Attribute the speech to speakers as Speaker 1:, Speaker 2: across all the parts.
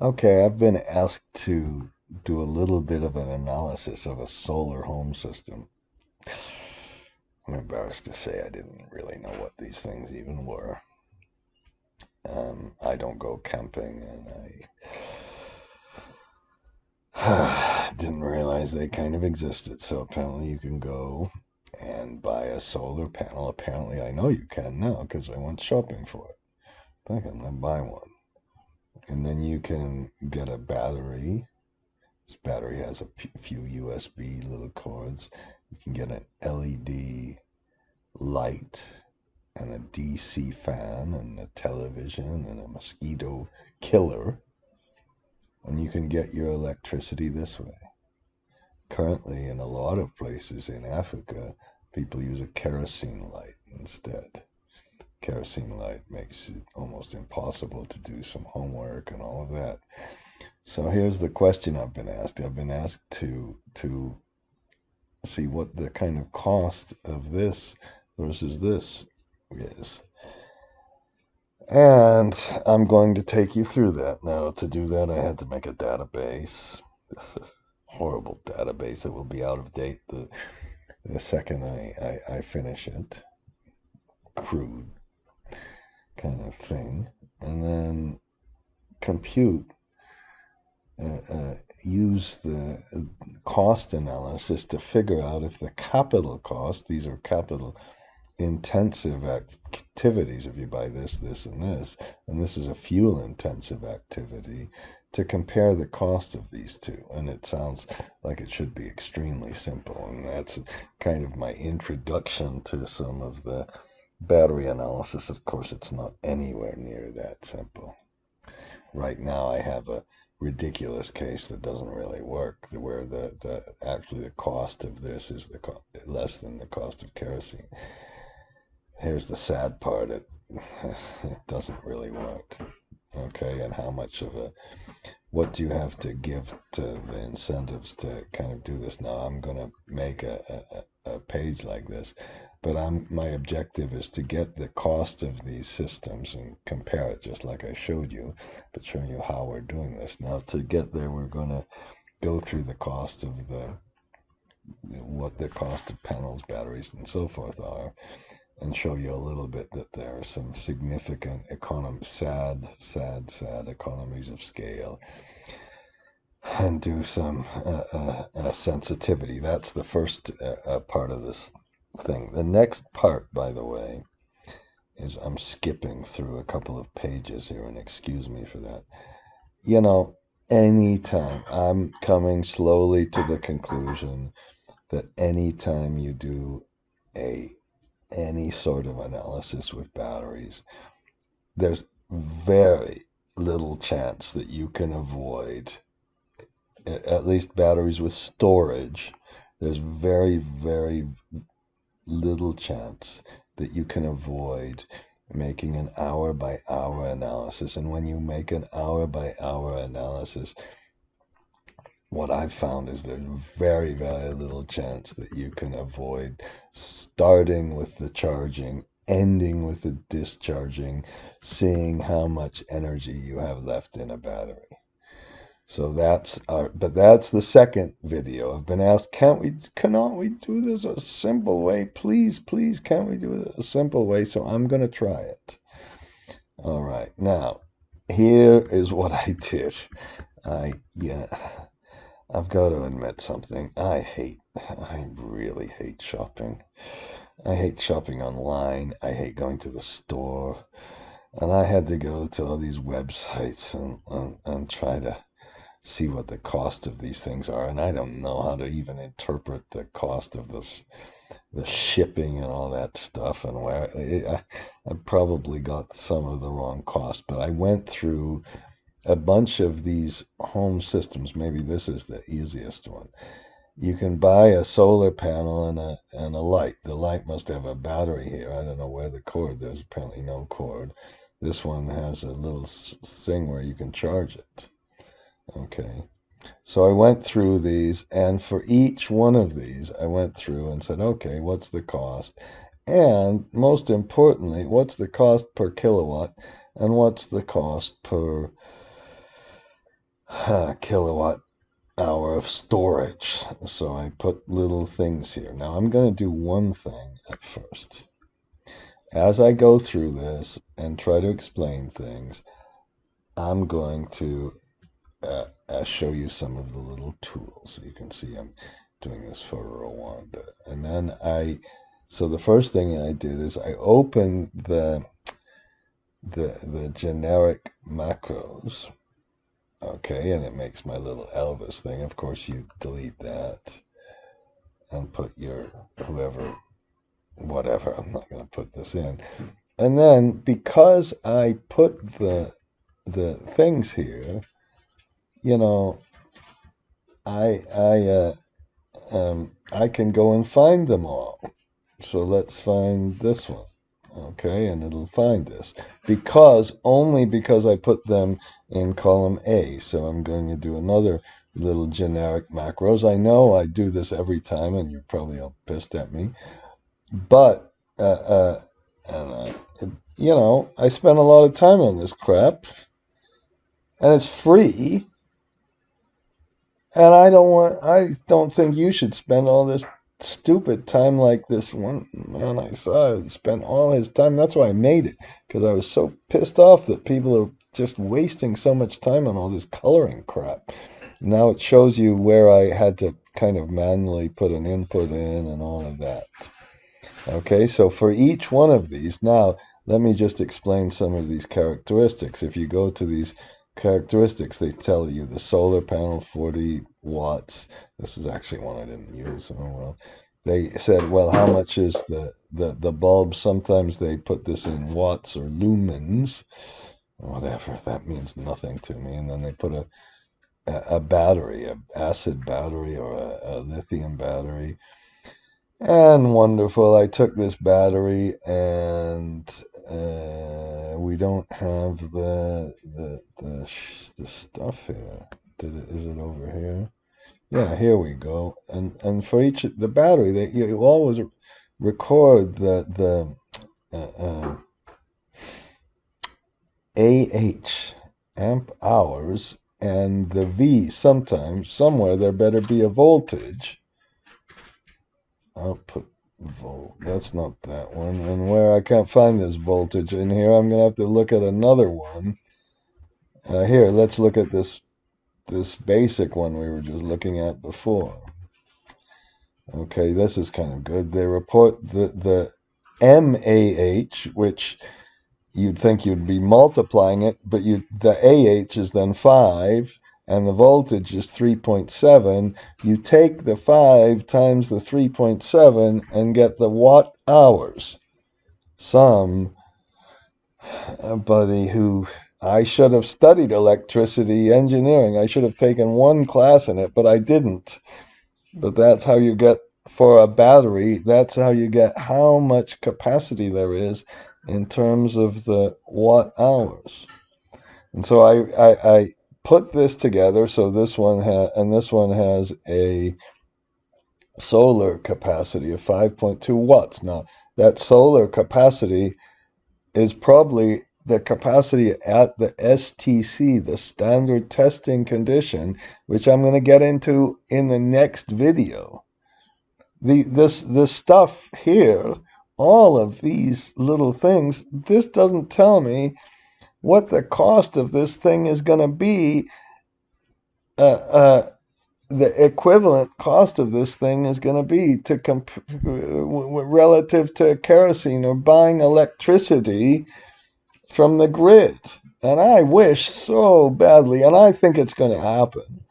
Speaker 1: Okay, I've been asked to do a little bit of an analysis of a solar home system. I'm embarrassed to say I didn't really know what these things even were. I don't go camping, and I didn't realize they kind of existed. So apparently you can go and buy a solar panel. Apparently I know you can now because I went shopping for it. I think I'm gonna buy one. And then you can get a battery. This battery has a few USB little cords. You can get an LED light and a DC fan and a television and a mosquito killer. And you can get your electricity this way. Currently, in a lot of places in Africa, people use a kerosene light instead. Kerosene light makes it almost impossible to do some homework and all of that. So here's the question I've been asked. I've been asked to see what the kind of cost of this versus this is. And I'm going to take you through that. Now, to do that, I had to make a database. Horrible database that will be out of date the second I finish it. Crude kind of thing. And then compute, use the cost analysis to figure out if the capital cost, these are capital intensive activities, if you buy this, this, and this is a fuel intensive activity, to compare the cost of these two. And it sounds like it should be extremely simple. And that's kind of my introduction to some of the battery analysis. Of course, it's not anywhere near that simple. Right now, I have a ridiculous case that doesn't really work, where actually the cost of this is less than the cost of kerosene. Here's the sad part: it doesn't really work. Okay, and how much of what do you have to give to the incentives to kind of do this? Now I'm going to make a page like this, but my objective is to get the cost of these systems and compare it just like I showed you, but showing you how we're doing this. Now to get there, we're going to go through the cost of what the cost of panels, batteries, and so forth are, and show you a little bit that there are some significant sad economies of scale, and do some sensitivity. That's the first part of this thing. The next part, by the way, is I'm skipping through a couple of pages here, and excuse me for that. You know, anytime I'm coming slowly to the conclusion that anytime you do a any sort of analysis with batteries, there's very little chance that you can avoid, at least batteries with storage, there's very, very little chance that you can avoid making an hour by hour analysis. And when you make an hour by hour analysis, what I've found is there's very, very little chance that you can avoid starting with the charging, ending with the discharging, seeing how much energy you have left in a battery. So but that's the second video. I've been asked, cannot we do this a simple way? Please, please, can't we do it a simple way? So I'm going to try it. All right. Now, here is what I did. Yeah, I've got to admit something. I really hate shopping. I hate shopping online. I hate going to the store. And I had to go to all these websites and try to see what the cost of these things are. And I don't know how to even interpret the cost of the shipping and all that stuff. And I probably got some of the wrong cost. But I went through a bunch of these home systems. Maybe this is the easiest one. You can buy a solar panel and a light. The light must have a battery here. I don't know where the cord. There's apparently no cord. This one has a little thing where you can charge it. Okay. So I went through these, and for each one of these, I went through and said, okay, what's the cost? And most importantly, what's the cost per kilowatt? And what's the cost per kilowatt hour of storage. So I put little things here. Now I'm going to do one thing at first. As I go through this and try to explain things, I'm going to show you some of the little tools. You can see I'm doing this for Rwanda. And then so the first thing I did is I opened the generic macros. Okay, and it makes my little Elvis thing. Of course, you delete that and put your whoever, whatever. I'm not going to put this in. And then because I put the things here, you know, I can go and find them all. So let's find this one. Okay, and it'll find this only because I put them in column A. So I'm going to do another little generic macros. I know I do this every time, and you're probably all pissed at me, but I spend a lot of time on this crap, and it's free. And I don't think you should spend all this stupid time like this one man I saw spent all his time. That's why I made it, because I was so pissed off that people are just wasting so much time on all this coloring crap. Now it shows you where I had to kind of manually put an input in and all of that. Okay, so for each one of these, now let me just explain some of these characteristics. If you go to these characteristics, they tell you the solar panel 40 watts. This is actually one I didn't use. Oh well. They said, well, how much is the bulb? Sometimes they put this in watts or lumens, whatever. That means nothing to me. And then they put a battery, an acid battery or a lithium battery. And wonderful. I took this battery, and we don't have the stuff here. Is it over here? Yeah, here we go. And for each the battery, you always record the AH amp hours and the V. Somewhere there better be a voltage. Output volt. That's not that one. And where I can't find this voltage in here, I'm going to have to look at another one. Here, let's look at this basic one we were just looking at before. Okay, this is kind of good. They report the MAH, which you'd think you'd be multiplying it, but the AH is then 5, and the voltage is 3.7. You take the 5 times the 3.7 and get the watt hours. Somebody who I should have studied electricity engineering. I should have taken one class in it, but I didn't. But that's how you get, for a battery, that's how you get how much capacity there is in terms of the watt hours. And so I put this together. So this one has a solar capacity of 5.2 watts. Now, that solar capacity is probably the capacity at the STC, the standard testing condition, which I'm going to get into in the next video. This stuff here, all of these little things, this doesn't tell me what the cost of this thing is going to be. The equivalent cost of this thing is going to be relative to kerosene or buying electricity from the grid. And I wish so badly, and I think it's going to happen.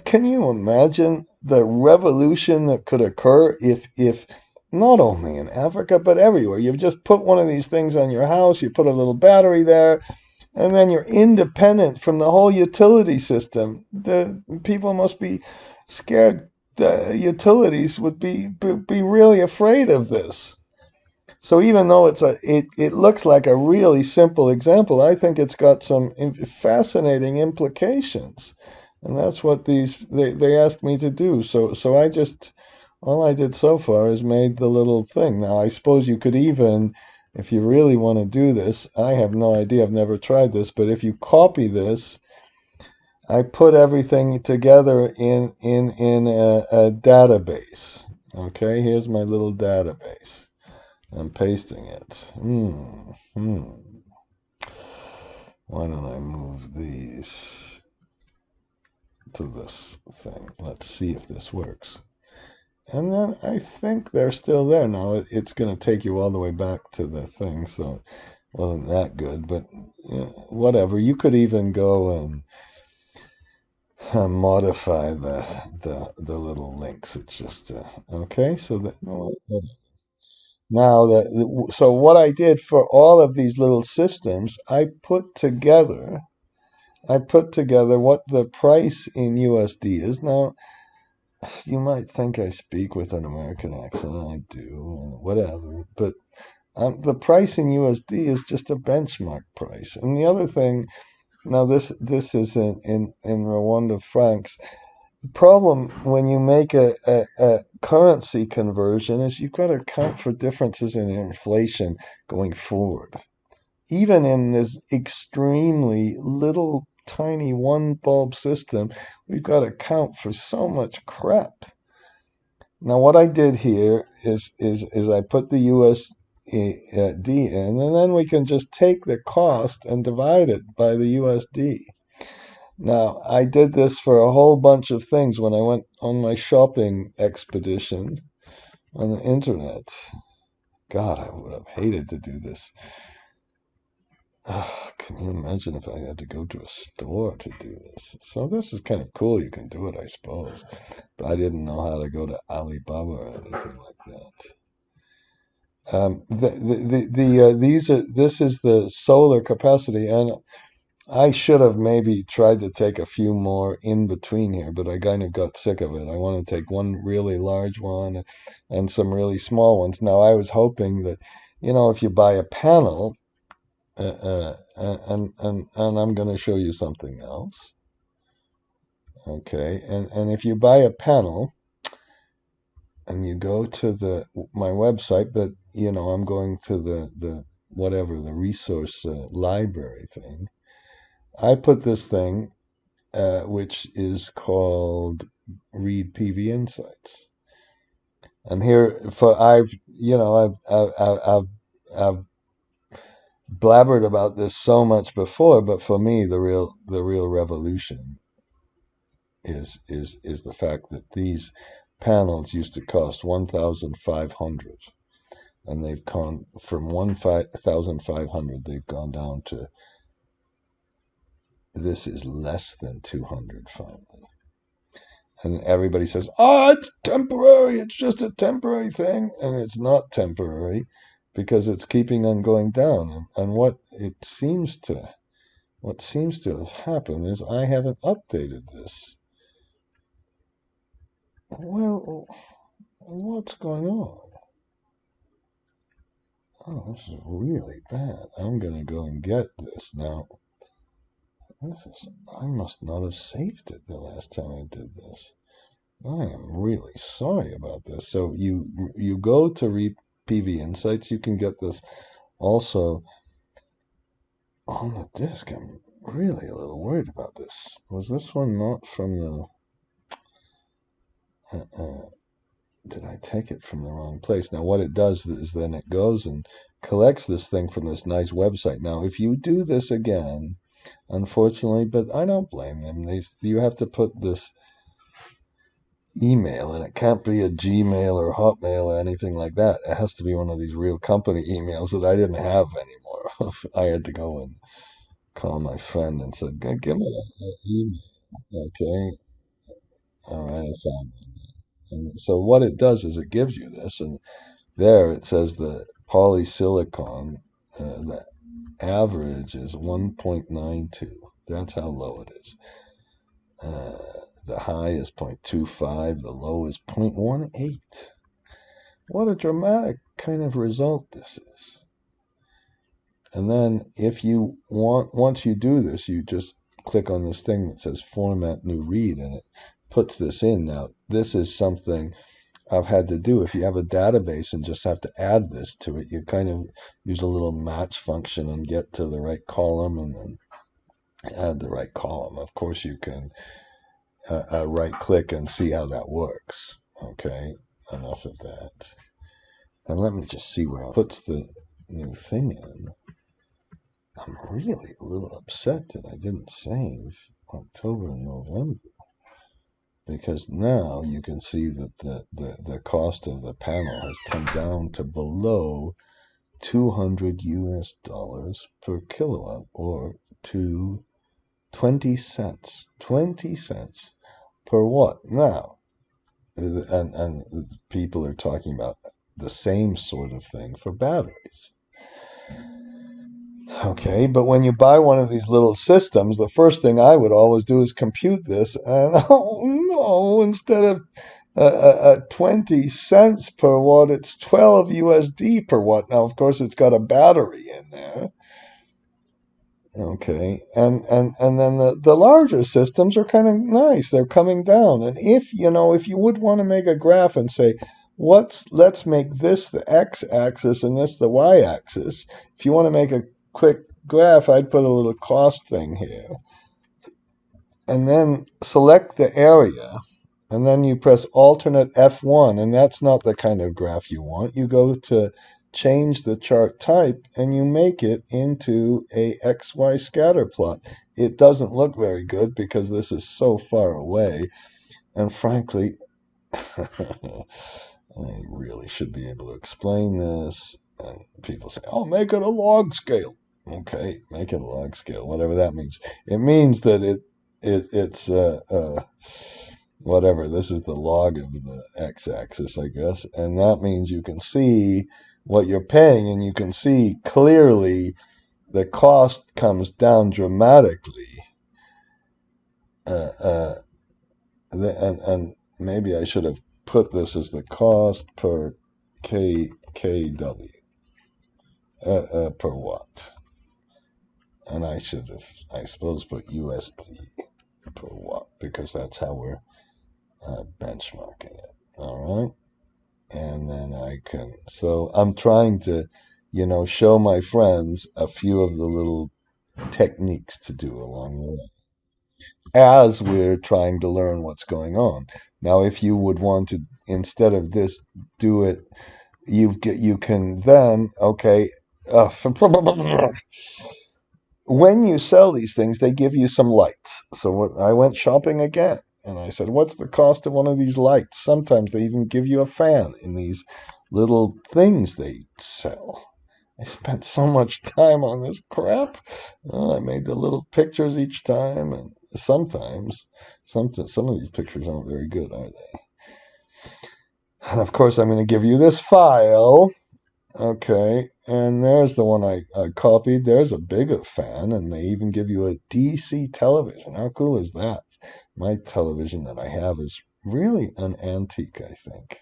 Speaker 1: Can you imagine the revolution that could occur if not only in Africa but everywhere, you've just put one of these things on your house, you put a little battery there, and then you're independent from the whole utility system. The people must be scared. The utilities would be really afraid of this. So even though it looks like a really simple example, I think it's got some fascinating implications, and that's what they asked me to do. So all I did so far is made the little thing. Now I suppose you could even, if you really want to do this, I have no idea, I've never tried this, but if you copy this, I put everything together in a database. Okay, here's my little database. I'm pasting it. Why don't I move these to this thing? Let's see if this works. And then I think they're still there. Now it's going to take you all the way back to the thing, so it wasn't that good. But whatever. You could even go and modify the little links. It's just okay. So that now that so what I did for all of these little systems, I put together what the price in USD is. Now you might think I speak with an American accent. I do, whatever. But the price in USD is just a benchmark price. And the other thing, now this is in Rwanda francs. The problem when you make a currency conversion is you've got to account for differences in inflation going forward. Even in this extremely little tiny one bulb system, we've got to account for so much crap. Now what I did here is I put the USD in, and then we can just take the cost and divide it by the USD. Now, I did this for a whole bunch of things when I went on my shopping expedition on the internet. God, I would have hated to do this. Can you imagine if I had to go to a store to do this? So this is kind of cool. You can do it, I suppose. But I didn't know how to go to Alibaba or anything like that. This is the solar capacity, and I should have maybe tried to take a few more in between here, but I kind of got sick of it. I want to take one really large one and some really small ones. Now, I was hoping that, if you buy a panel, and I'm going to show you something else. Okay, and if you buy a panel and you go to my website, but I'm going to the whatever the resource library thing. I put this thing, which is called Read PV Insights, and here I've blabbered about this so much before, but for me the real revolution is the fact that these panels used to cost 1,500, and they've gone from 1,500 they've gone down to this is less than 200 finally. And everybody says, "Oh, it's temporary. It's just a temporary thing," and it's not temporary because it's keeping on going down. And what seems to have happened is I haven't updated this. Well, what's going on? Oh, this is really bad. I'm gonna go and get this now. I must not have saved it the last time I did this. I am really sorry about this. So you go to Read PV Insights. You can get this also on the disk. I'm really a little worried about this. Was this one not from the... did I take it from the wrong place? Now what it does is then it goes and collects this thing from this nice website. Now if you do this again, unfortunately, but I don't blame them. You have to put this email, and it can't be a Gmail or Hotmail or anything like that. It has to be one of these real company emails that I didn't have anymore. I had to go and call my friend and said, "Give me an email." Okay, all right, I found it. And so what it does is it gives you this, and there it says the polysilicon, the average is 1.92. That's how low it is. The high is 0.25, the low is 0.18. What a dramatic kind of result this is. And then if you once you do this, you just click on this thing that says Format New Read, and it puts this in. Now, this is something I've had to do. If you have a database and just have to add this to it, you kind of use a little match function and get to the right column, and then add the right column. Of course, you can right click and see how that works. Okay, enough of that. And let me just see where it puts the new thing in. I'm really a little upset that I didn't save October and November, because now you can see that the cost of the panel has come down to below 200 US dollars per kilowatt, or to 20 cents. 20 cents per watt. Now, and people are talking about the same sort of thing for batteries. Okay, but when you buy one of these little systems, the first thing I would always do is compute this, and oh no, instead of 20 cents per watt, it's 12 USD per watt. Now, of course, it's got a battery in there. Okay, and then the larger systems are kind of nice. They're coming down. And if you would want to make a graph and say, let's make this the x-axis and this the y-axis. If you want to make a quick graph, I'd put a little cost thing here. And then select the area. And then you press alternate F1, and that's not the kind of graph you want. You go to change the chart type, and you make it into a XY scatter plot. It doesn't look very good because this is so far away. And frankly, I really should be able to explain this. And people say, oh, make it a log scale. Okay, make it a log scale, whatever that means. It means that it's whatever, this is the log of the x-axis, I guess, and that means you can see what you're paying, and you can see clearly the cost comes down dramatically. And maybe I should have put this as the cost per kW per watt, and I should have, I suppose, put USD per watt, because that's how we're benchmarking it. All right. And then I can, so I'm trying to, show my friends a few of the little techniques to do along the way as we're trying to learn what's going on. Now, if you would want to, instead of this, do it, you can then, okay, when you sell these things, they give you some lights. So I went shopping again. And I said, what's the cost of one of these lights? Sometimes they even give you a fan in these little things they sell. I spent so much time on this crap. I made the little pictures each time, and sometimes some of these pictures aren't very good, are they? And of course, I'm going to give you this file. Okay, and there's the one I copied. There's a bigger fan, and they even give you a DC television. How cool is that? My television that I have is really an antique, I think.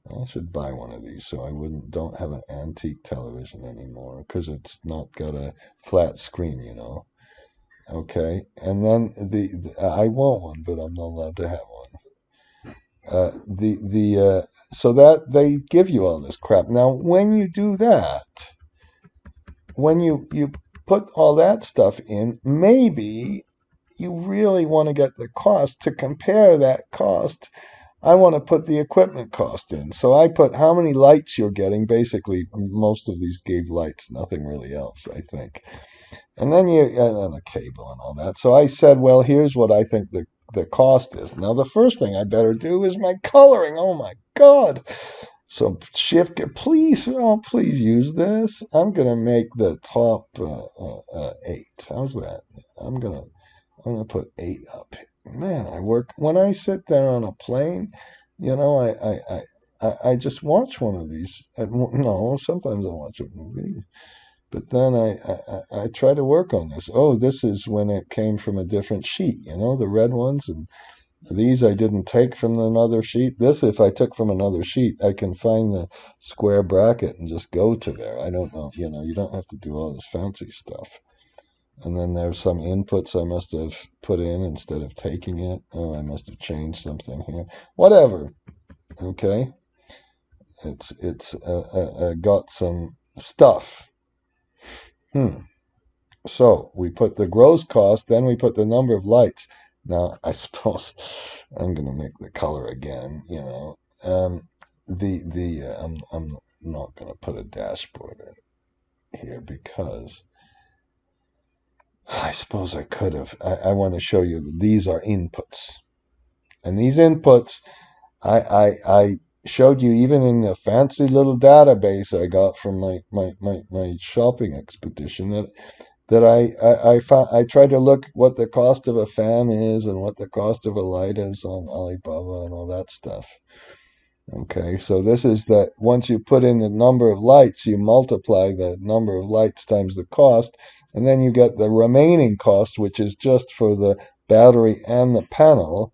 Speaker 1: I should buy one of these so I don't have an antique television anymore, because it's not got a flat screen, Okay, and then I want one, but I'm not allowed to have one. So that they give you all this crap. Now, when you do that, when you put all that stuff in, maybe you really want to get the cost. To compare that cost, I want to put the equipment cost in. So I put how many lights you're getting. Basically, most of these gave lights, nothing really else, I think. And then and a cable and all that. So I said, well, here's what I think the cost is. Now, the first thing I better do is my coloring. Oh my God. So shift, please use this. I'm going to make the top 8. How's that? I'm going to put 8 up. Man, when I sit there on a plane, I just watch one of these. No, sometimes I watch a movie. But then I try to work on this. Oh, this is when it came from a different sheet, the red ones. And these I didn't take from another sheet. This, if I took from another sheet, I can find the square bracket and just go to there. I don't know, you don't have to do all this fancy stuff. And then there's some inputs I must have put in instead of taking it. Oh, I must have changed something here. Whatever. Okay. It's got some stuff. So we put the gross cost, then we put the number of lights. Now, I suppose I'm going to make the color again, you know. I'm not going to put a dashboard in here because I suppose I could have. I want to show you these are inputs. And these inputs, I showed you even in the fancy little database I got from my shopping expedition that I found. I tried to look what the cost of a fan is and what the cost of a light is on Alibaba and all that stuff. Okay, so this is that once you put in the number of lights, you multiply the number of lights times the cost, and then you get the remaining cost, which is just for the battery and the panel,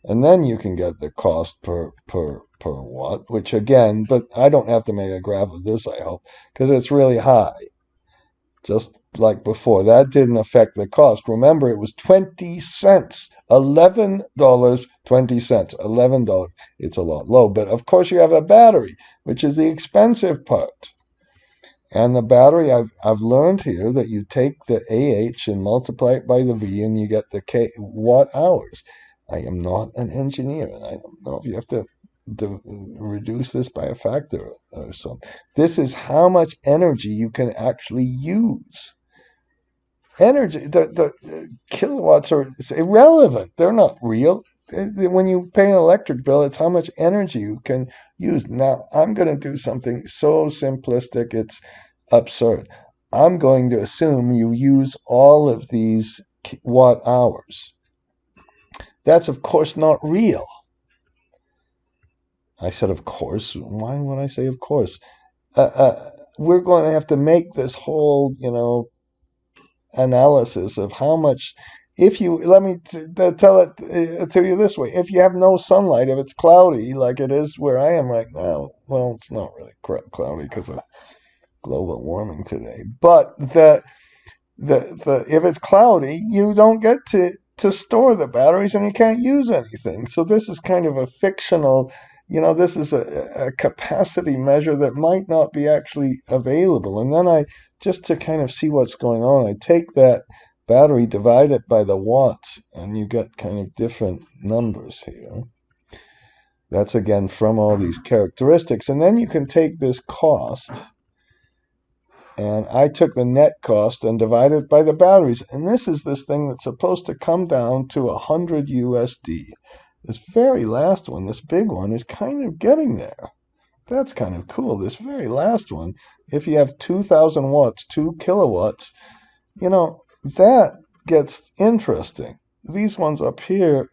Speaker 1: and then you can get the cost per watt, which again, but I don't have to make a graph of this, I hope, because it's really high. Just like before, that didn't affect the cost. Remember, it was 20 cents, $11.20, $11. It's a lot low, but of course you have a battery, which is the expensive part. And the battery, I've learned here that you take the AH and multiply it by the V and you get the K watt hours. I am not an engineer, and I don't know if you have to reduce this by a factor or something. This is how much energy you can actually use. Energy, the kilowatts are irrelevant. They're not real. When you pay an electric bill, it's how much energy you can use. Now, I'm going to do something so simplistic, it's absurd. I'm going to assume you use all of these watt hours. That's, of course, not real. I said, of course. Why would I say, of course? We're going to have to make this whole, analysis of how much. If you let me tell it to you this way: if you have no sunlight, if it's cloudy like it is where I am right now, well, it's not really cloudy because of global warming today. But the if it's cloudy, you don't get to store the batteries and you can't use anything. So this is kind of a fictional, this is a capacity measure that might not be actually available. And then just to kind of see what's going on, I take that battery, divide it by the watts, and you get kind of different numbers here. That's again from all these characteristics. And then you can take this cost, and I took the net cost and divided it by the batteries. And this is this thing that's supposed to come down to 100 USD. This very last one, this big one, is kind of getting there. That's kind of cool. This very last one, if you have 2,000 watts, 2 kilowatts, that gets interesting. These ones up here,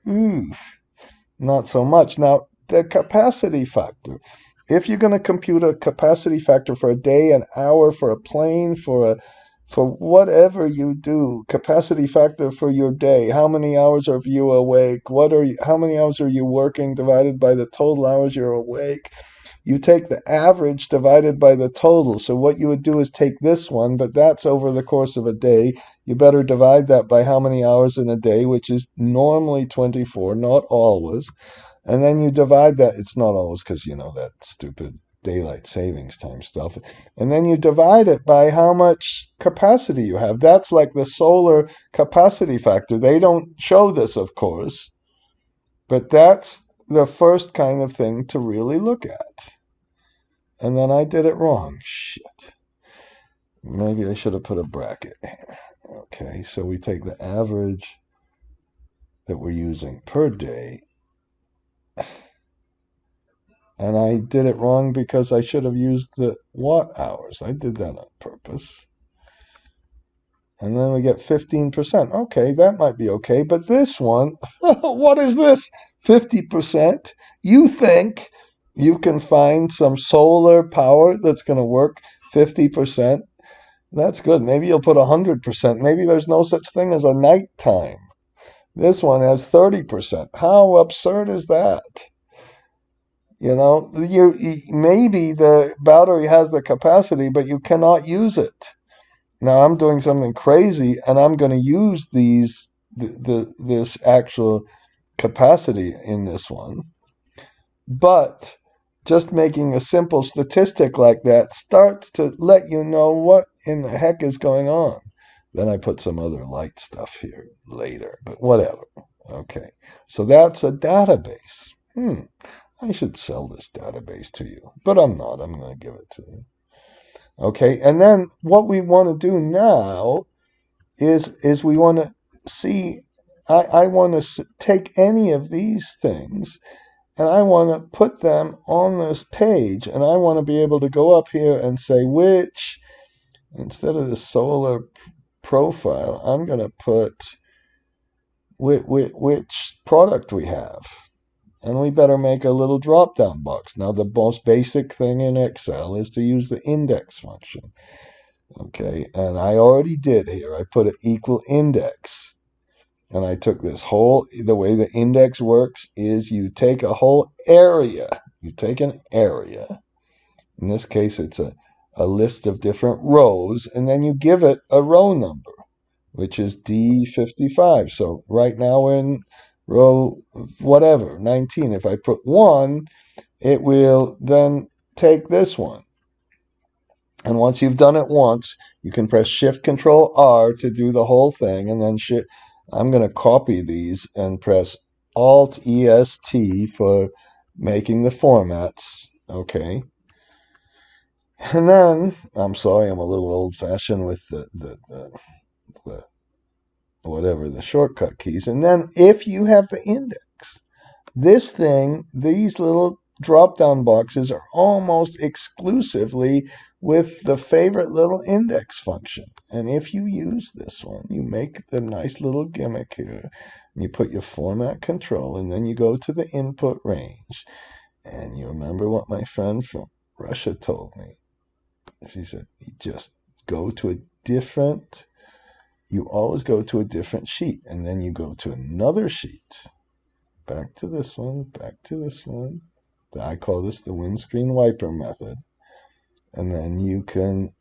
Speaker 1: not so much. Now, the capacity factor. If you're going to compute a capacity factor for a day, an hour, for a plane, for whatever you do, capacity factor for your day, how many hours are you awake? How many hours are you working divided by the total hours you're awake? You take the average divided by the total. So what you would do is take this one, but that's over the course of a day. You better divide that by how many hours in a day, which is normally 24, not always. And then you divide that. It's not always because, that stupid daylight savings time stuff. And then you divide it by how much capacity you have. That's like the solar capacity factor. They don't show this, of course, but that's the first kind of thing to really look at. And then I did it wrong. Shit. Maybe I should have put a bracket here. Okay, so we take the average that we're using per day. And I did it wrong because I should have used the watt hours. I did that on purpose. And then we get 15%. Okay, that might be okay. But this one, what is this? 50%? You think you can find some solar power that's going to work 50%? That's good. Maybe you'll put 100%. Maybe there's no such thing as a nighttime. This one has 30%. How absurd is that? Maybe the battery has the capacity, but you cannot use it. Now I'm doing something crazy, and I'm going to use this actual capacity in this one. But just making a simple statistic like that starts to let you know what in the heck is going on. Then I put some other light stuff here later, but whatever. Okay, so that's a database. I should sell this database to you, but I'm not. I'm going to give it to you. Okay, and then what we want to do now is we want to see. I want to take any of these things and I want to put them on this page, and I want to be able to go up here and say which, instead of the solar profile, I'm going to put which product we have. And we better make a little drop-down box. Now, the most basic thing in Excel is to use the index function. Okay, and I already did here. I put an equal index. And I took this whole, the way the index works is you take a whole area. You take an area. In this case, it's a list of different rows, and then you give it a row number, which is D55. So right now we're in row whatever, 19. If I put 1, it will then take this one. And once you've done it once, you can press Shift Control R to do the whole thing, and then I'm going to copy these and press Alt EST for making the formats. Okay. And then, I'm sorry, I'm a little old-fashioned with the whatever, the shortcut keys. And then if you have the index, this thing, these little drop-down boxes are almost exclusively with the favorite little index function. And if you use this one, you make the nice little gimmick here. And you put your format control, and then you go to the input range. And you remember what my friend from Russia told me. She said, you just go to a different, you always go to a different sheet. And then you go to another sheet. Back to this one, back to this one. I call this the windscreen wiper method. And then you can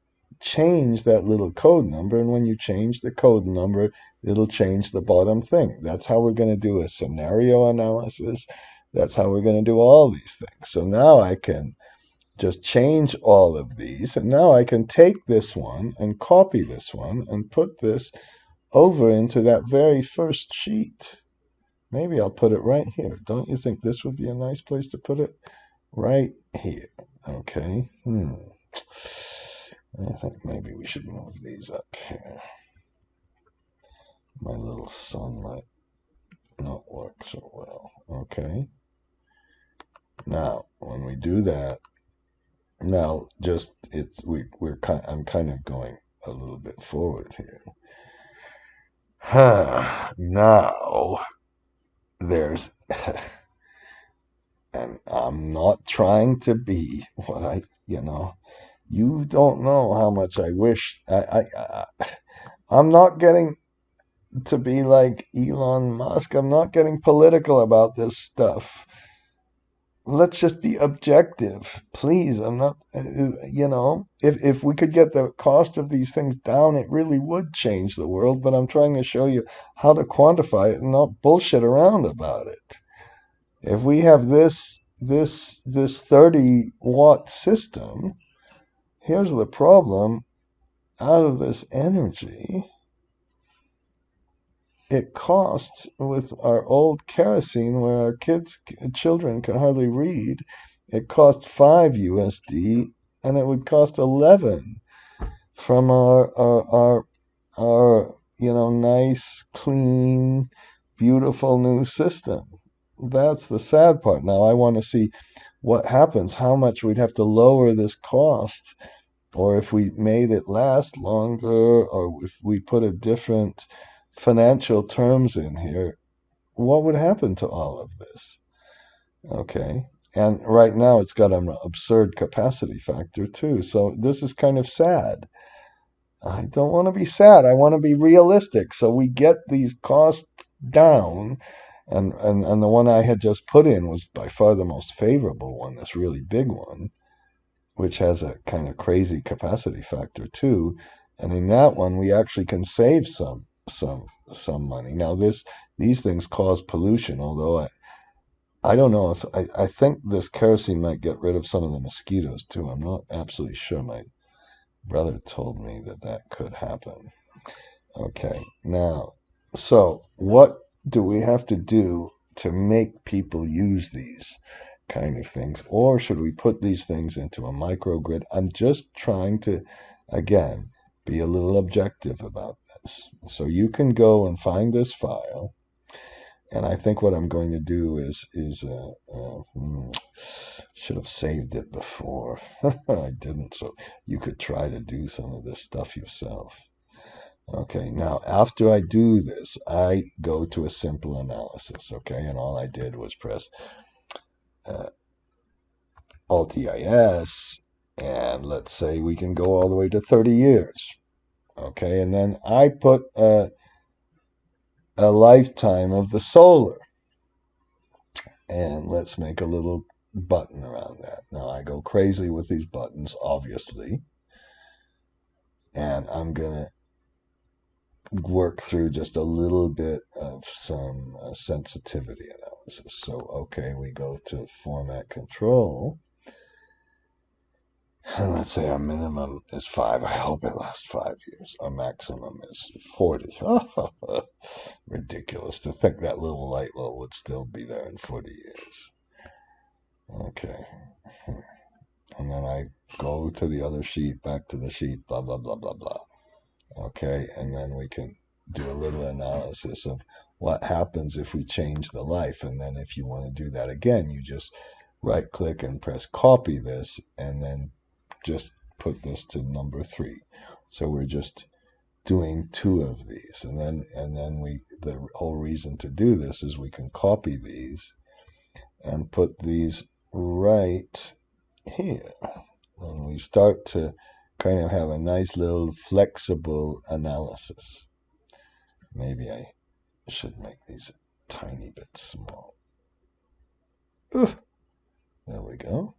Speaker 1: change that little code number. And when you change the code number, it'll change the bottom thing. That's how we're going to do a scenario analysis. That's how we're going to do all these things. So now I can just change all of these. And now I can take this one and copy this one and put this over into that very first sheet. Maybe I'll put it right here. Don't you think this would be a nice place to put it? Right here. Okay. I think maybe we should move these up here. My little sun might not work so well. Okay. Now, when we do that, now just I'm kind of going a little bit forward here. Now there's and I'm not trying to be what you don't know how much I wish I'm not getting to be like Elon Musk. I'm not getting political about this stuff. Let's just be objective, please. I'm not, if we could get the cost of these things down, it really would change the world. But I'm trying to show you how to quantify it and not bullshit around about it. If we have this 30-watt system, here's the problem. Out of this energy, it costs, with our old kerosene where our children can hardly read, it cost 5 USD, and it would cost 11 from our nice, clean, beautiful new system. That's the sad part. Now I want to see what happens, how much we'd have to lower this cost, or if we made it last longer, or if we put a different financial terms in here, what would happen to all of this? Okay. And right now it's got an absurd capacity factor too. So this is kind of sad. I don't want to be sad. I want to be realistic. So we get these costs down. And the one I had just put in was by far the most favorable one, this really big one, which has a kind of crazy capacity factor too. And in that one, we actually can save some money. Now these things cause pollution, although I don't know if I think this kerosene might get rid of some of the mosquitoes too. I'm not absolutely sure. My brother told me that could happen. Okay, now, so what do we have to do to make people use these kind of things? Or should we put these things into a microgrid? I'm just trying to, again, be a little objective about this. So you can go and find this file. And I think what I'm going to do should have saved it before. I didn't, so you could try to do some of this stuff yourself. Okay, now after I do this, I go to a simple analysis, okay? And all I did was press uh, Alt-EIS, and let's say we can go all the way to 30 years, okay? And then I put a lifetime of the solar, and let's make a little button around that. Now I go crazy with these buttons, obviously, and I'm gonna work through just a little bit of some sensitivity analysis. So, okay, we go to Format Control, and let's say our minimum is 5. I hope it lasts 5 years. Our maximum is 40. Ridiculous to think that little light bulb would still be there in 40 years. Okay. And then I go to the other sheet, back to the sheet, blah, blah, blah, blah, blah. Okay, and then we can do a little analysis of what happens if we change the life. And then if you want to do that again, you just right click and press copy this, and then just put this to number 3. So we're just doing 2 of these, and then the whole reason to do this is we can copy these and put these right here, and we start to kind of have a nice little flexible analysis. Maybe I should make these a tiny bit small. There we go.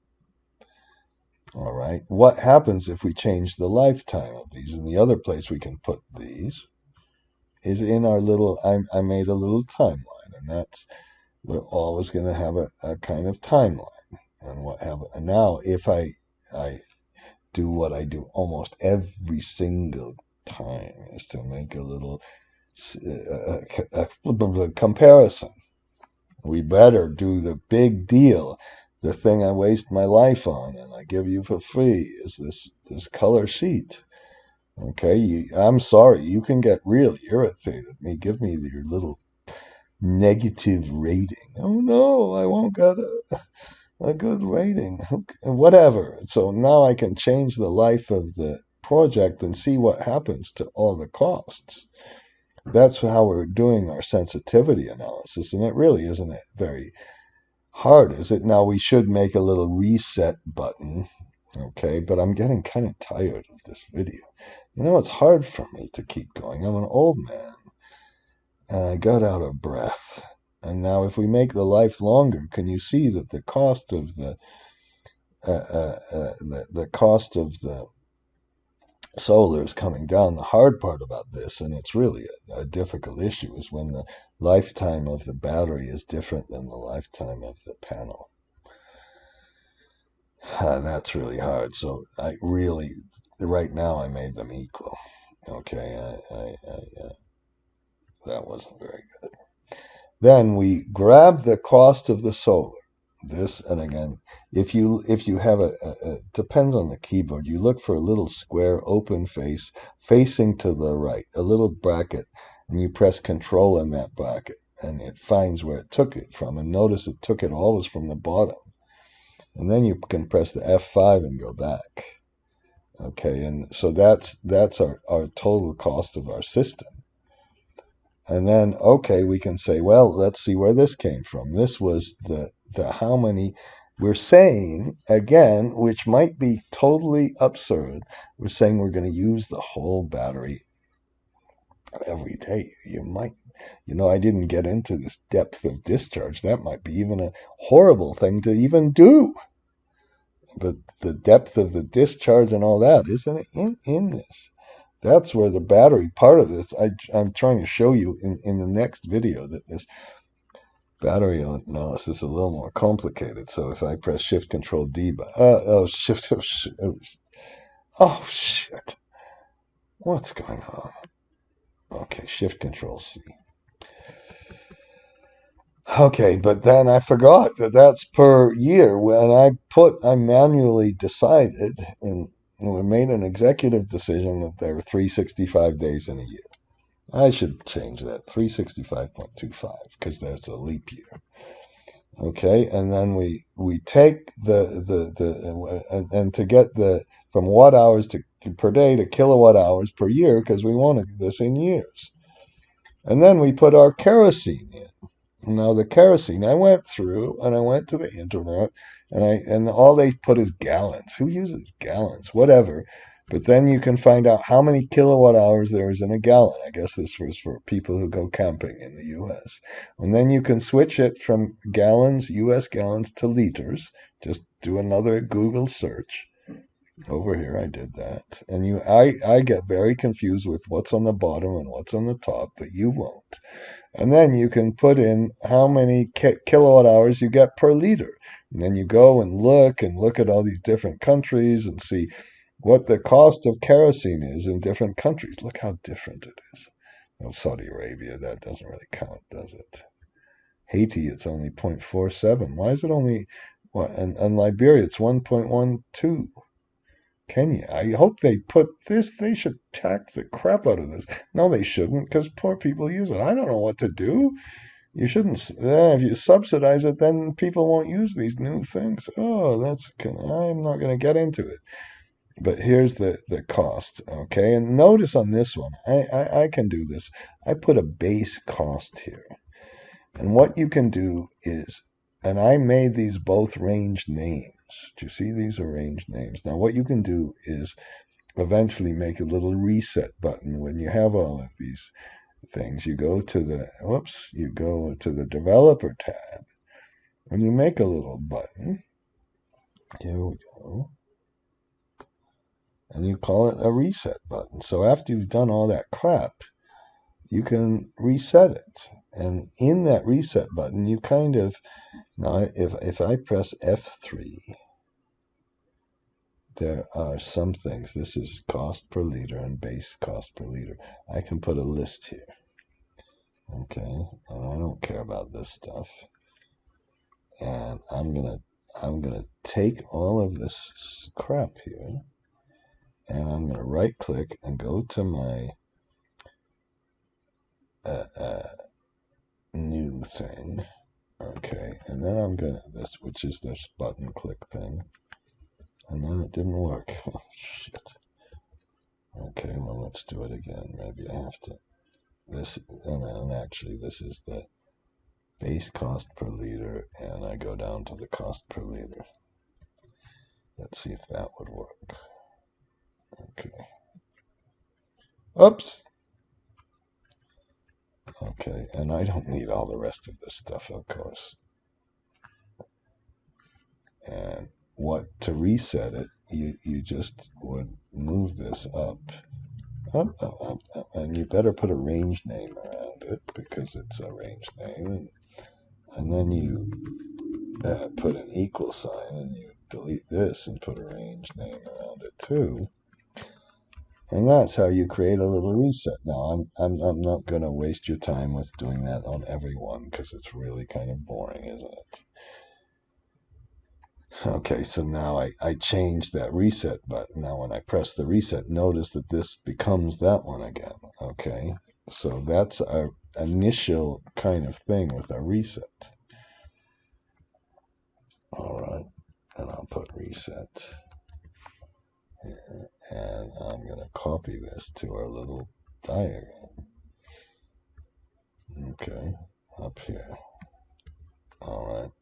Speaker 1: All right. What happens if we change the lifetime of these? And the other place we can put these is in our little, I made a little timeline, and that's, we're always going to have a kind of timeline. And what happens, and now if I do what I do almost every single time, is to make a little comparison. We better do the big deal. The thing I waste my life on and I give you for free is this color sheet. Okay, I'm sorry, you can get really irritated at me. Give me your little negative rating. Oh no, I won't get a good rating. Whatever. So now I can change the life of the project and see what happens to all the costs. That's how we're doing our sensitivity analysis, and it really isn't very hard, is it? Now we should make a little reset button, okay, but I'm getting kind of tired of this video. You know, it's hard for me to keep going. I'm an old man, and I got out of breath. And now if we make the life longer, can you see that the cost of the cost of the solar is coming down? The hard part about this, and it's really a difficult issue, is when the lifetime of the battery is different than the lifetime of the panel. That's really hard. So I really, right now, I made them equal. Okay, that wasn't very good. Then we grab the cost of the solar. This, and again, if you have depends on the keyboard, you look for a little square open face facing to the right, a little bracket, and you press Control in that bracket, and it finds where it took it from. And notice it took it always from the bottom. And then you can press the F5 and go back. Okay, and so that's our total cost of our system. And then, okay, we can say, well, let's see where this came from. This was the how many, we're saying, again, which might be totally absurd, we're saying we're going to use the whole battery every day. I didn't get into this depth of discharge. That might be even a horrible thing to even do. But the depth of the discharge and all that isn't in this. That's where the battery part of this, I'm trying to show you in the next video that this battery analysis is a little more complicated. So if I press Shift Control D, oh shit, what's going on? Okay, Shift Control C. Okay, but then I forgot that that's per year. When I manually decided, and we made an executive decision that there are 365 days in a year. I should change that, 365.25, because there's a leap year. Okay, and then we take and to get the from watt hours per day to kilowatt hours per year, because we wanted this in years. And then we put our kerosene in. Now the kerosene, I went through and I went to the internet and all they put is gallons. Who uses gallons? Whatever. But then you can find out how many kilowatt hours there is in a gallon. I guess this was for people who go camping in the US. And then you can switch it from gallons, US gallons, to liters. Just do another Google search. Over here I did that. And I get very confused with what's on the bottom and what's on the top, but you won't. And then you can put in how many kilowatt hours you get per liter. And then you go and look at all these different countries and see what the cost of kerosene is in different countries. Look how different it is. Well, Saudi Arabia, that doesn't really count, does it? Haiti, it's only 0.47. Why is it only, what, and Liberia, it's 1.12. Kenya, I hope they put this, they should tax the crap out of this. No, they shouldn't, because poor people use it. I don't know what to do. You shouldn't, if you subsidize it, then people won't use these new things. Oh, I'm not going to get into it. But here's the cost, okay? And notice on this one, I can do this. I put a base cost here. And what you can do is, and I made these both range names. Do you see these are range names? Now what you can do is eventually make a little reset button when you have all of these things. You go to the developer tab and you make a little button. Here we go. And you call it a reset button. So after you've done all that crap, you can reset it. And in that reset button, you kind of, now if I press F3, there are some things. This is cost per liter and base cost per liter. I can put a list here. Okay, and I don't care about this stuff. And I'm gonna take all of this crap here, and I'm gonna right click and go to my new thing. Okay, and then I'm gonna which is this button click thing. And then it didn't work. Oh, shit. Okay, well, let's do it again. Maybe I have to. And actually, this is the base cost per liter, and I go down to the cost per liter. Let's see if that would work. Okay. Oops. Okay, and I don't need all the rest of this stuff, of course. And to reset it, you just would move this up, and you better put a range name around it because it's a range name, and then you put an equal sign and you delete this and put a range name around it too. And that's how you create a little reset. Now I'm not going to waste your time with doing that on every one because it's really kind of boring, isn't it? Okay, so now I changed that reset button. Now when I press the reset, notice that this becomes that one again. Okay, so that's our initial kind of thing with our reset. All right, and I'll put reset here, and I'm going to copy this to our little diagram. Okay, up here. All right,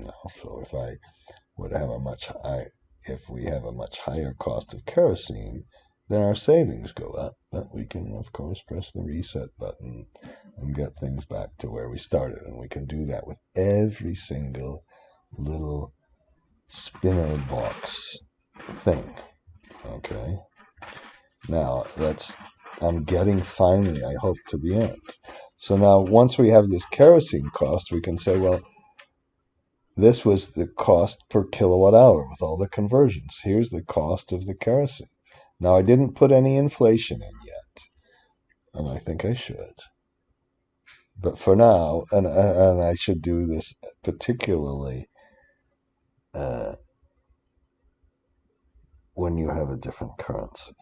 Speaker 1: now so if I would have if we have a much higher cost of kerosene, then our savings go up. But we can, of course, press the reset button and get things back to where we started. And we can do that with every single little spinner box thing. Okay. Now, I'm getting finally, I hope, to the end. So now, once we have this kerosene cost, we can say, well, this was the cost per kilowatt hour with all the conversions. Here's the cost of the kerosene. Now, I didn't put any inflation in yet. and I think I should. But for now, and I should do this particularly when you have a different currency.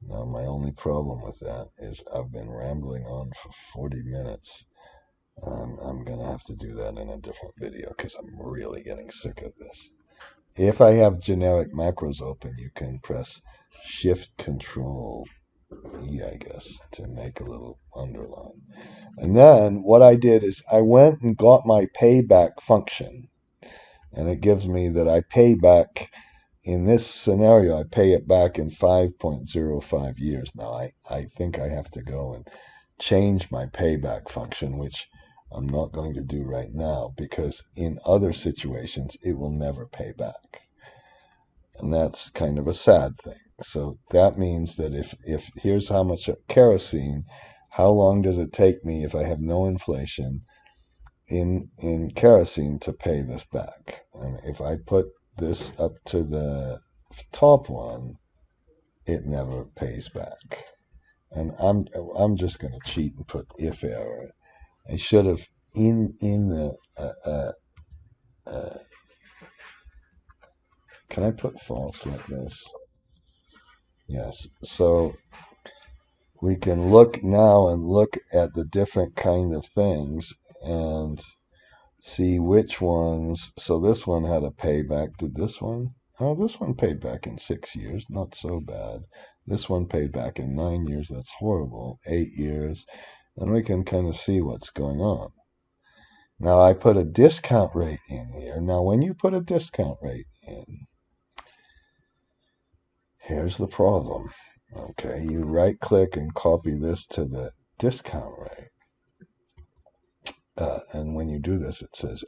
Speaker 1: Now, my only problem with that is I've been rambling on for 40 minutes. I'm going to have to do that in a different video because I'm really getting sick of this. If I have generic macros open, you can press Shift Control E, I guess, to make a little underline. And then what I did is I went and got my payback function. And it gives me that I pay back, in this scenario, I pay it back in 5.05 years. Now, I think I have to go and change my payback function, which I'm not going to do right now, because in other situations, it will never pay back. And that's kind of a sad thing. So that means that if here's how much kerosene, how long does it take me if I have no inflation in kerosene to pay this back? And if I put this up to the top one, it never pays back. And I'm just going to cheat and put if error. I should have in the can I put false like this? Yes. So we can look now and look at the different kind of things and see which ones. So this one had a payback. Did this one? Oh, this one paid back in 6 years. Not so bad. This one paid back in 9 years. That's horrible. 8 years. And we can kind of see what's going on. Now I put a discount rate in here. Now when you put a discount rate in, here's the problem. Okay, you right click and copy this to the discount rate. And when you do this, it says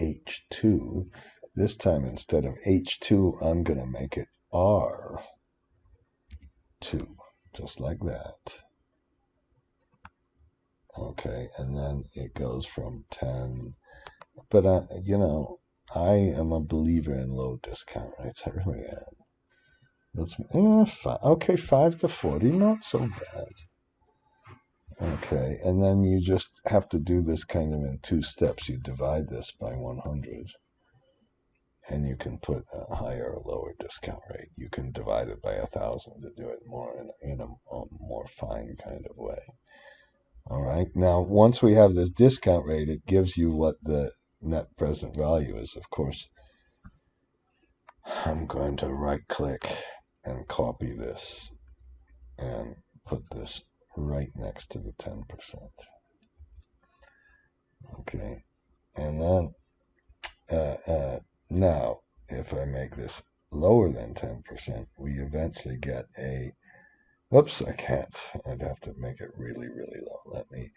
Speaker 1: H2. This time, instead of H2, I'm going to make it R2, just like that. Okay, and then it goes from 10. But, you know, I am a believer in low discount rates. I really am. Let's, okay, 5 to 40, not so bad. Okay, and then you just have to do this kind of in 2 steps. You divide this by 100, and you can put a higher or lower discount rate. You can divide it by 1,000 to do it more in a more fine kind of way. All right, now once we have this discount rate, it gives you what the net present value is. Of course, I'm going to right click and copy this and put this right next to the 10%. Okay, and then now if I make this lower than 10%, we eventually get a, whoops, I can't. I'd have to make it really, really low. Let me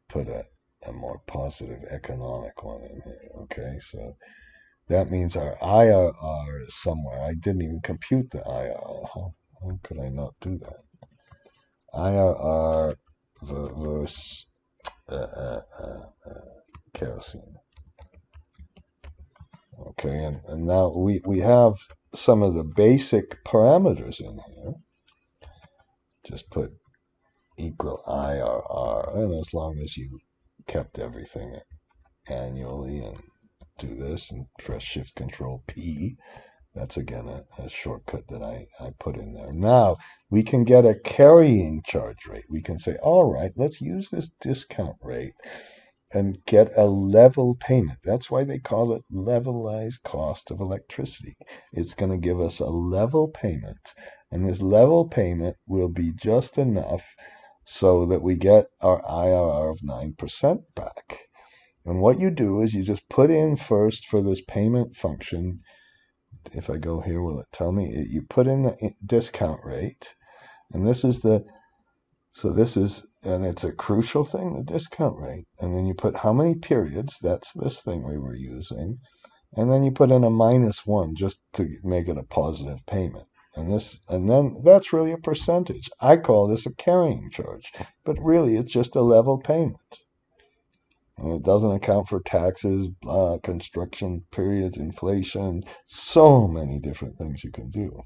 Speaker 1: put a more positive economic one in here. Okay, so that means our IRR is somewhere. I didn't even compute the IRR. How could I not do that? IRR versus kerosene. Okay, and now we have some of the basic parameters in here. Just put equal IRR, and as long as you kept everything annually and do this and press Shift Control P, that's again a shortcut that I put in there. Now we can get a carrying charge rate. We can say, all right, let's use this discount rate and get a level payment. That's why they call it levelized cost of electricity. It's going to give us a level payment, and this level payment will be just enough so that we get our IRR of 9% back. And what you do is you just put in first for this payment function. If I go here, will it tell me? You put in the discount rate, and this is the, so this is, and it's a crucial thing, the discount rate. And then you put how many periods, that's this thing we were using. And then you put in a -1 just to make it a positive payment. And then that's really a percentage. I call this a carrying charge, but really it's just a level payment. And it doesn't account for taxes, construction periods, inflation, so many different things you can do.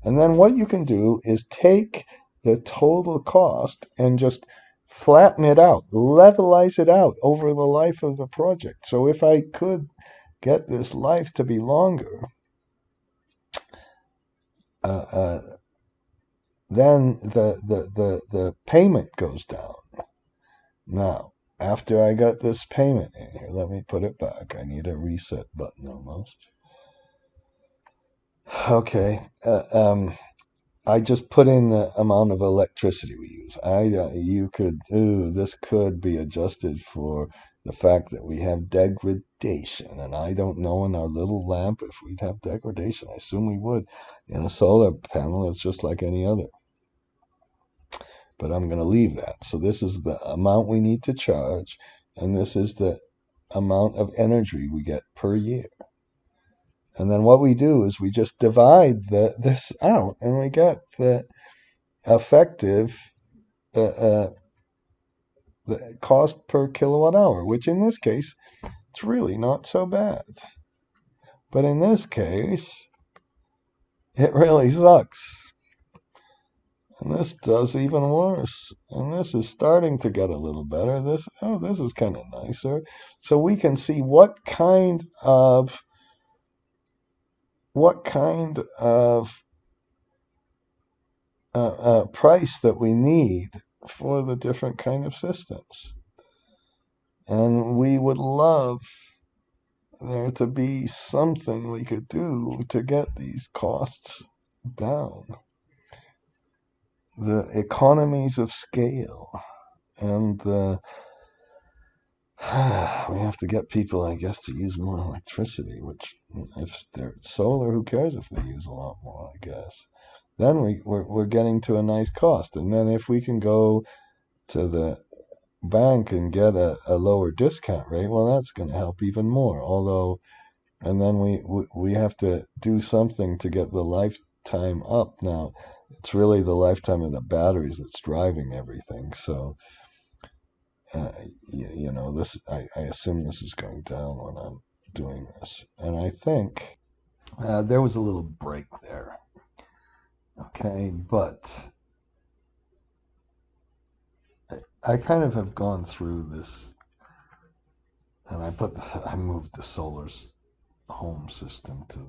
Speaker 1: And then what you can do is take the total cost and just flatten it out, levelize it out over the life of the project. So if I could get this life to be longer, uh, uh, then the payment goes down. Now, after I got this payment in here, let me put it back. I need a reset button almost. Okay. I just put in the amount of electricity we use. This could be adjusted for the fact that we have degradation, and I don't know in our little lamp if we'd have degradation. I assume we would. In a solar panel, it's just like any other. But I'm going to leave that. So this is the amount we need to charge, and this is the amount of energy we get per year. And then what we do is we just divide this out, and we get the effective the cost per kilowatt hour, which in this case, it's really not so bad. But in this case, it really sucks. And this does even worse. And this is starting to get a little better. This is kind of nicer. So we can see what kind of price that we need for the different kind of systems. And we would love there to be something we could do to get these costs down. The economies of scale, and we have to get people, I guess, to use more electricity, which if they're solar, who cares if they use a lot more, I guess. Then we're getting to a nice cost. And then if we can go to the bank and get a lower discount rate, well, that's going to help even more. Although, and then we have to do something to get the lifetime up. Now, it's really the lifetime of the batteries that's driving everything. So, this I assume this is going down when I'm doing this. And I think there was a little break there. Okay, but I kind of have gone through this, and I moved the solar home system to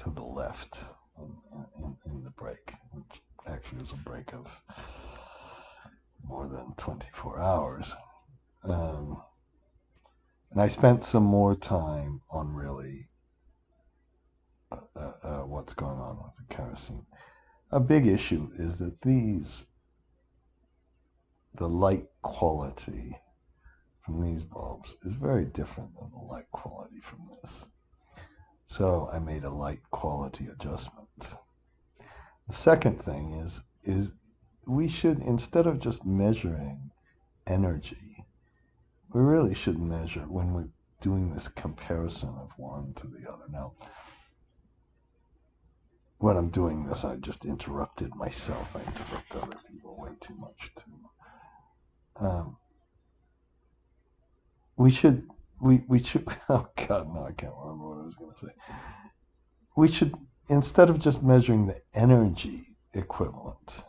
Speaker 1: the left in the break, which actually was a break of more than 24 hours. And I spent some more time on really what's going on with the kerosene. A big issue is that the light quality from these bulbs is very different than the light quality from this. So I made a light quality adjustment. The second thing is we should, instead of just measuring energy, we really should measure when we're doing this comparison of one to the other. Now, when I'm doing this, I just interrupted myself. I interrupt other people way too much too. We should, oh God, no, I can't remember what I was going to say. We should, instead of just measuring the energy equivalent.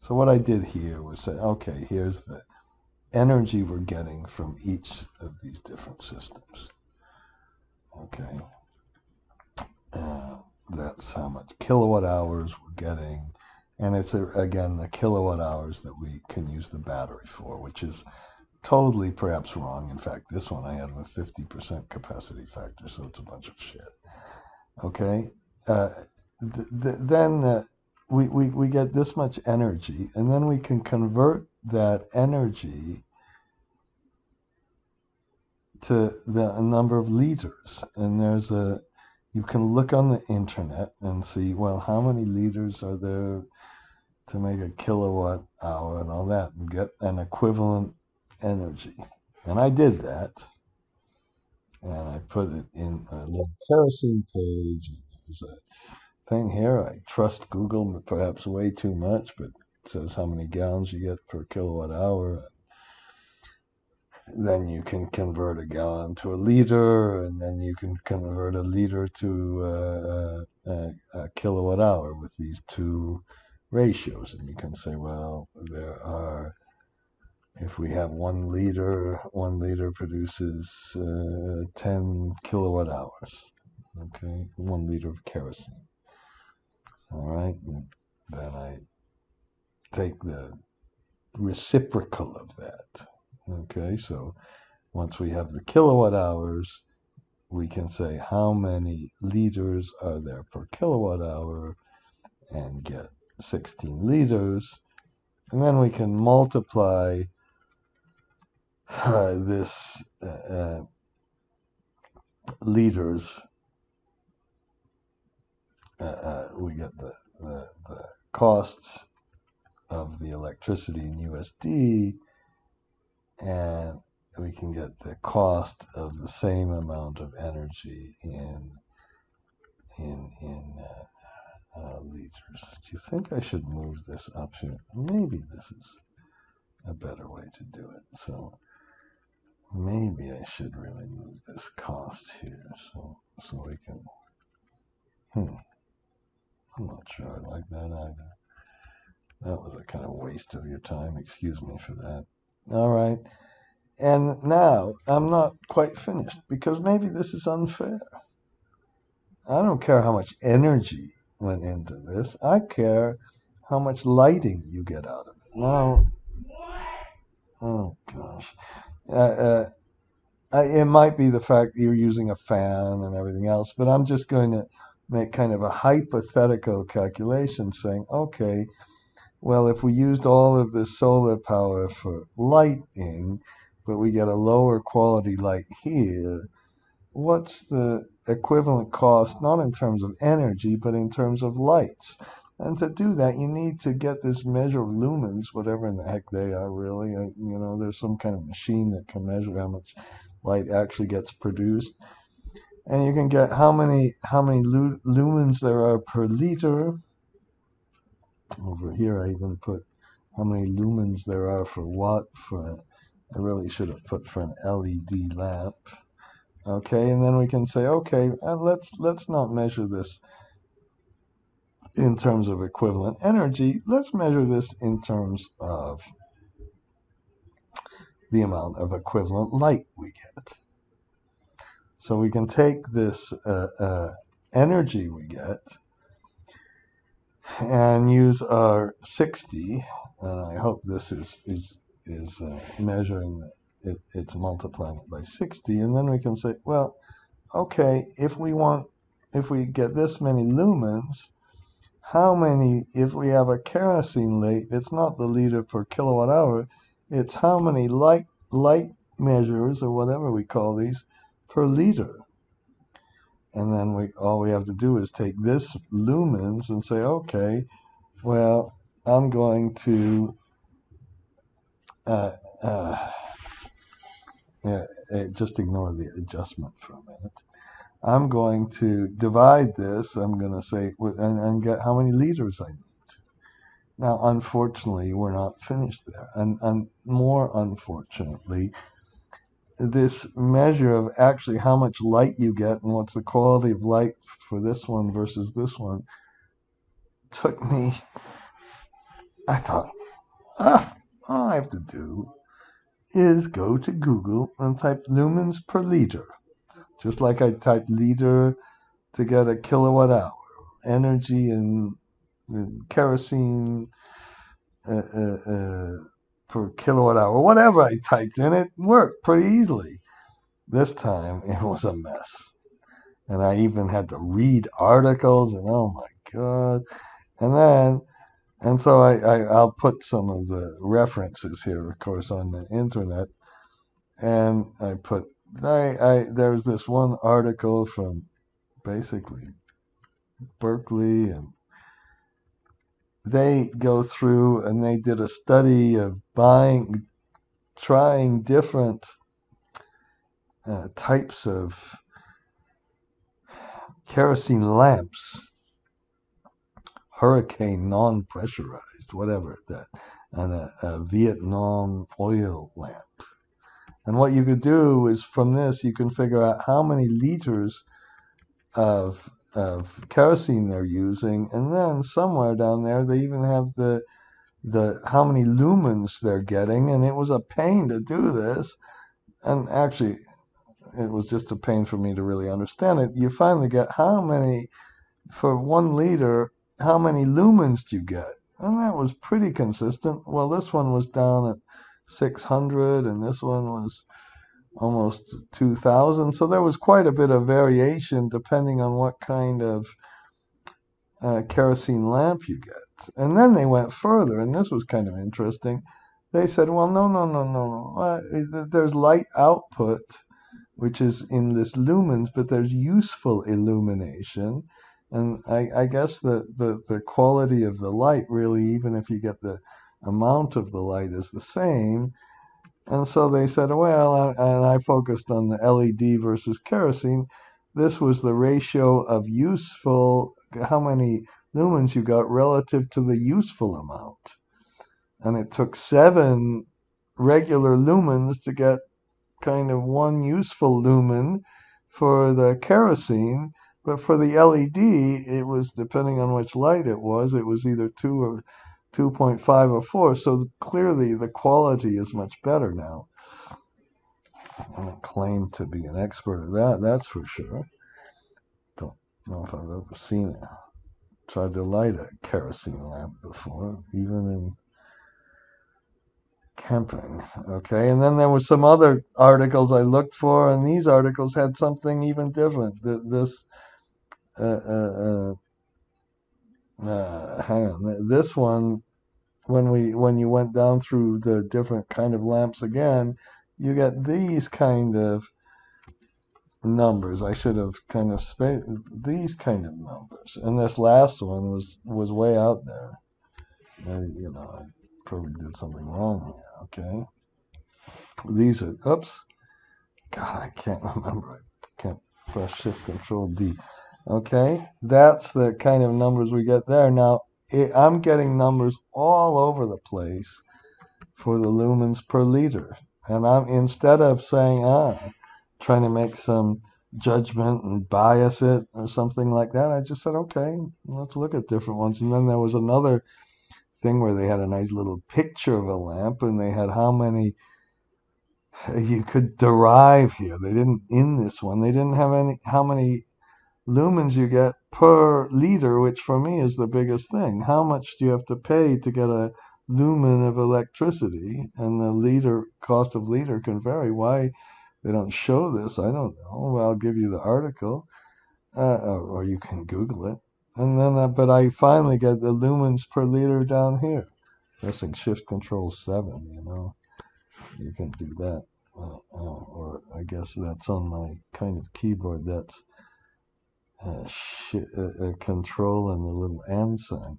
Speaker 1: So what I did here was say, okay, here's the energy we're getting from each of these different systems. Okay. That's how much kilowatt hours we're getting. And it's, again, the kilowatt hours that we can use the battery for, which is totally perhaps wrong. In fact, this one I have a 50% capacity factor, so it's a bunch of shit. Okay? Then we get this much energy, and then we can convert that energy to the number of liters. And you can look on the internet and see, well, how many liters are there to make a kilowatt hour and all that, and get an equivalent energy. And I did that. And I put it in a little kerosene page. And there's a thing here. I trust Google perhaps way too much, but it says how many gallons you get per kilowatt hour. Then you can convert a gallon to a liter, and then you can convert a liter to a kilowatt hour with these two ratios. And you can say, well, there are, if we have 1 liter produces 10 kilowatt hours. Okay, 1 liter of kerosene. All right, and then I take the reciprocal of that. Okay, so once we have the kilowatt hours, we can say how many liters are there per kilowatt hour and get 16 liters. And then we can multiply this liters. We get the costs of the electricity in USD, and we can get the cost of the same amount of energy in liters. Do you think I should move this up here? Maybe this is a better way to do it. So maybe I should really move this cost here, so we can. I'm not sure I like that either. That was a kind of waste of your time. Excuse me for that. All right. And now I'm not quite finished because maybe this is unfair. I don't care how much energy went into this. I care how much lighting you get out of it. Now, oh gosh. It might be the fact that you're using a fan and everything else, but I'm just going to make kind of a hypothetical calculation saying, okay, well, if we used all of the solar power for lighting, but we get a lower quality light here, what's the equivalent cost, not in terms of energy, but in terms of lights? And to do that, you need to get this measure of lumens, whatever in the heck they are, really. There's some kind of machine that can measure how much light actually gets produced. And you can get how many lumens there are per liter. Over here, I even put how many lumens there are for watt. I really should have put for an LED lamp. Okay, and then we can say, okay, let's not measure this in terms of equivalent energy. Let's measure this in terms of the amount of equivalent light we get. So we can take this energy we get and use our 60. I hope this is measuring it's multiplying it by 60, and then we can say, well, okay, if we get this many lumens, how many, if we have a kerosene light, it's not the liter per kilowatt hour, it's how many light measures, or whatever we call these, per liter. And then all we have to do is take this lumens and say, okay, well, I'm going to just ignore the adjustment for a minute. I'm going to divide this. I'm going to say, and get how many liters I need. Now, unfortunately, we're not finished there. And more unfortunately, this measure of actually how much light you get and what's the quality of light for this one versus this one took me, I thought, all I have to do is go to Google and type lumens per liter. Just like I type liter to get a kilowatt hour. Energy and kerosene per kilowatt hour. Whatever I typed in, it worked pretty easily. This time, it was a mess. And I even had to read articles, and oh my God. And so I'll put some of the references here, of course, on the internet. And I put, there's this one article from basically Berkeley, and they go through and they did a study of trying different types of kerosene lamps, hurricane non-pressurized, whatever that, and a Vietnam oil lamp. And what you could do is from this, you can figure out how many liters of of kerosene they're using, and then somewhere down there they even have the how many lumens they're getting, and it was a pain to do this. And actually, it was just a pain for me to really understand it. You finally get how many, for 1 liter, how many lumens do you get? And that was pretty consistent. Well, this one was down at 600, and this one was almost 2,000. So there was quite a bit of variation depending on what kind of kerosene lamp you get. And then they went further, and this was kind of interesting. They said, well, no, no, no, no, no. There's light output, which is in this lumens, but there's useful illumination. And I guess the quality of the light really, even if you get the amount of the light, is the same. And so they said, well, and I focused on the LED versus kerosene. This was the ratio of useful, how many lumens you got relative to the useful amount. And it took 7 regular lumens to get kind of 1 useful lumen for the kerosene. But for the LED, it was, depending on which light it was either 2 or 2.5 or 4. So clearly the quality is much better now. I don't claim to be an expert at that, that's for sure. Don't know if I've ever seen it. Tried to light a kerosene lamp before, even in camping. Okay, and then there were some other articles I looked for, and these articles had something even different. This, hang on, this one, when you went down through the different kind of lamps again, you get these kind of numbers. I should have kind of these kind of numbers, and this last one was way out there. I probably did something wrong here. Okay, these are, oops, God, I can't remember. I can't press Shift Control D. Okay, that's the kind of numbers we get there. Now, I'm getting numbers all over the place for the lumens per liter. And I'm, instead of saying, trying to make some judgment and bias it or something like that, I just said, okay, let's look at different ones. And then there was another thing where they had a nice little picture of a lamp, and they had how many you could derive here. They didn't, in this one, they didn't have any, how many lumens you get per liter, which for me is the biggest thing. How much do you have to pay to get a lumen of electricity? And the liter, cost of liter can vary. Why they don't show this, I don't know. Well, I'll give you the article, or you can Google it. And then, but I finally get the lumens per liter down here. Pressing Shift Control 7, you can do that. Or I guess that's on my kind of keyboard. That's control and the little and sign.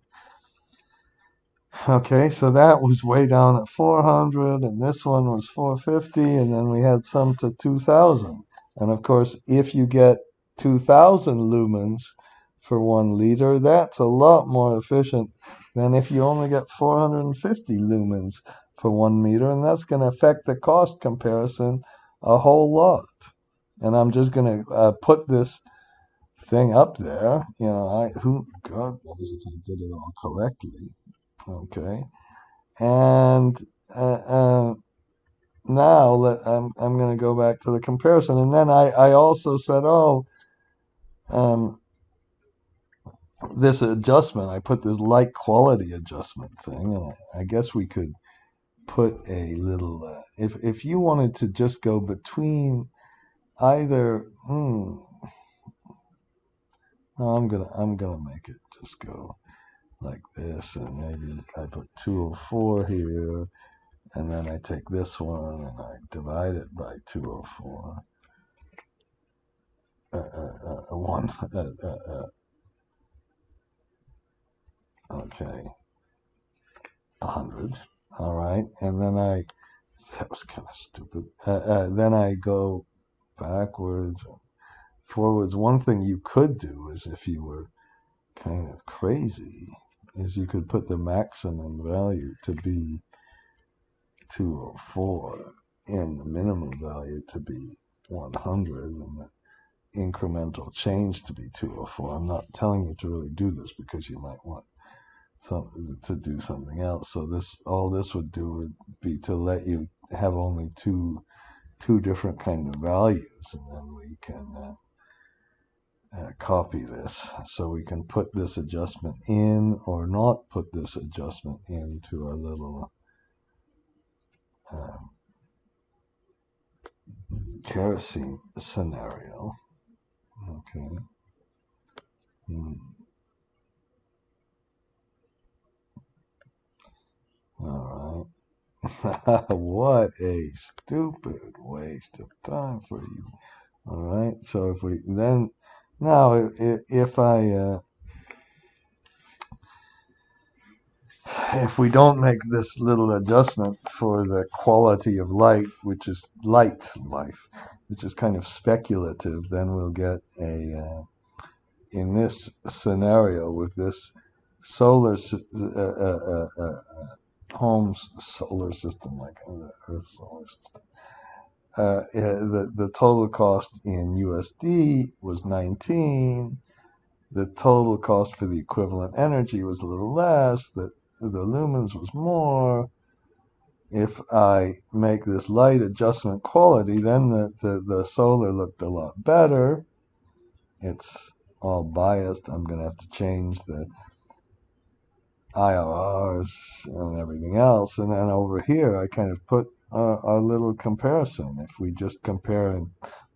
Speaker 1: Okay, so that was way down at 400, and this one was 450, and then we had some to 2,000. And of course, if you get 2,000 lumens for 1 liter, that's a lot more efficient than if you only get 450 lumens for 1 meter, and that's going to affect the cost comparison a whole lot. And I'm just going to put this thing up there. God knows if I did it all correctly. Okay, and now I'm going to go back to the comparison, and then I also said, this adjustment, I put this light quality adjustment thing, and I guess we could put a little, if you wanted to just go between either, no, I'm gonna make it just go like this, and maybe I put 204 here, and then I take this one and I divide it by 204. Okay, 100. All right, and then that was kind of stupid. Then I go backwards and forwards. One thing you could do is, if you were kind of crazy, is you could put the maximum value to be 204 and the minimum value to be 100, and incremental change to be 204. I'm not telling you to really do this because you might want to do something else. So all this would do would be to let you have only two different kind of values, and then we can copy this. So we can put this adjustment in or not put this adjustment into our little kerosene scenario. Okay. All right. What a stupid waste of time for you. All right. So if we then now if we don't make this little adjustment for the quality of light, which is light life, which is kind of speculative, then we'll get in this scenario with this solar home's solar system, like Earth's solar system. The total cost in USD was 19. The total cost for the equivalent energy was a little less. The lumens was more. If I make this light adjustment quality, then the solar looked a lot better. It's all biased. I'm going to have to change the IRRs and everything else. And then over here, I kind of put a little comparison. If we just compare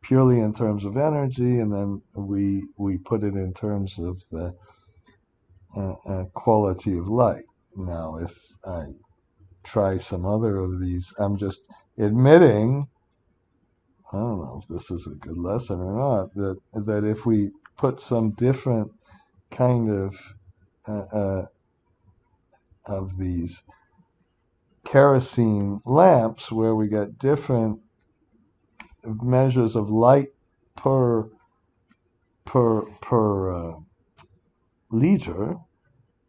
Speaker 1: purely in terms of energy, and then we put it in terms of the quality of light. Now, if I try some other of these, I'm just admitting, I don't know if this is a good lesson or not, that if we put some different kind of these kerosene lamps where we get different measures of light per liter,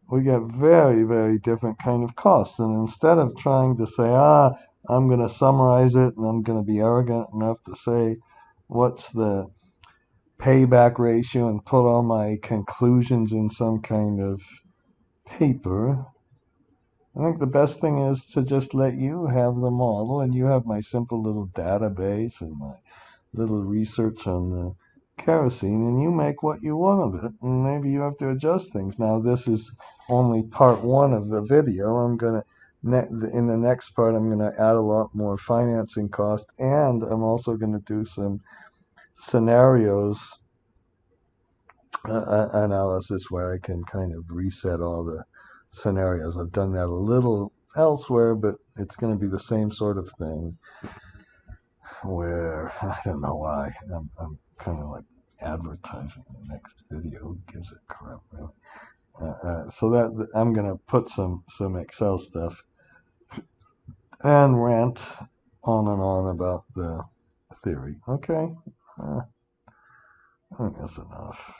Speaker 1: we get very, very different kind of costs. And instead of trying to say, I'm going to summarize it and I'm going to be arrogant enough to say what's the payback ratio and put all my conclusions in some kind of paper, I think the best thing is to just let you have the model, and you have my simple little database and my little research on the kerosene, and you make what you want of it, and maybe you have to adjust things. Now, this is only part one of the video. I'm going to, in the next part, I'm going to add a lot more financing cost, and I'm also going to do some scenarios analysis where I can kind of reset all the scenarios. I've done that a little elsewhere, but it's going to be the same sort of thing where I don't know why I'm kind of like advertising the next video. Who gives a crap, really? So that I'm going to put some Excel stuff and rant on and on about the theory. Okay, I think that's enough.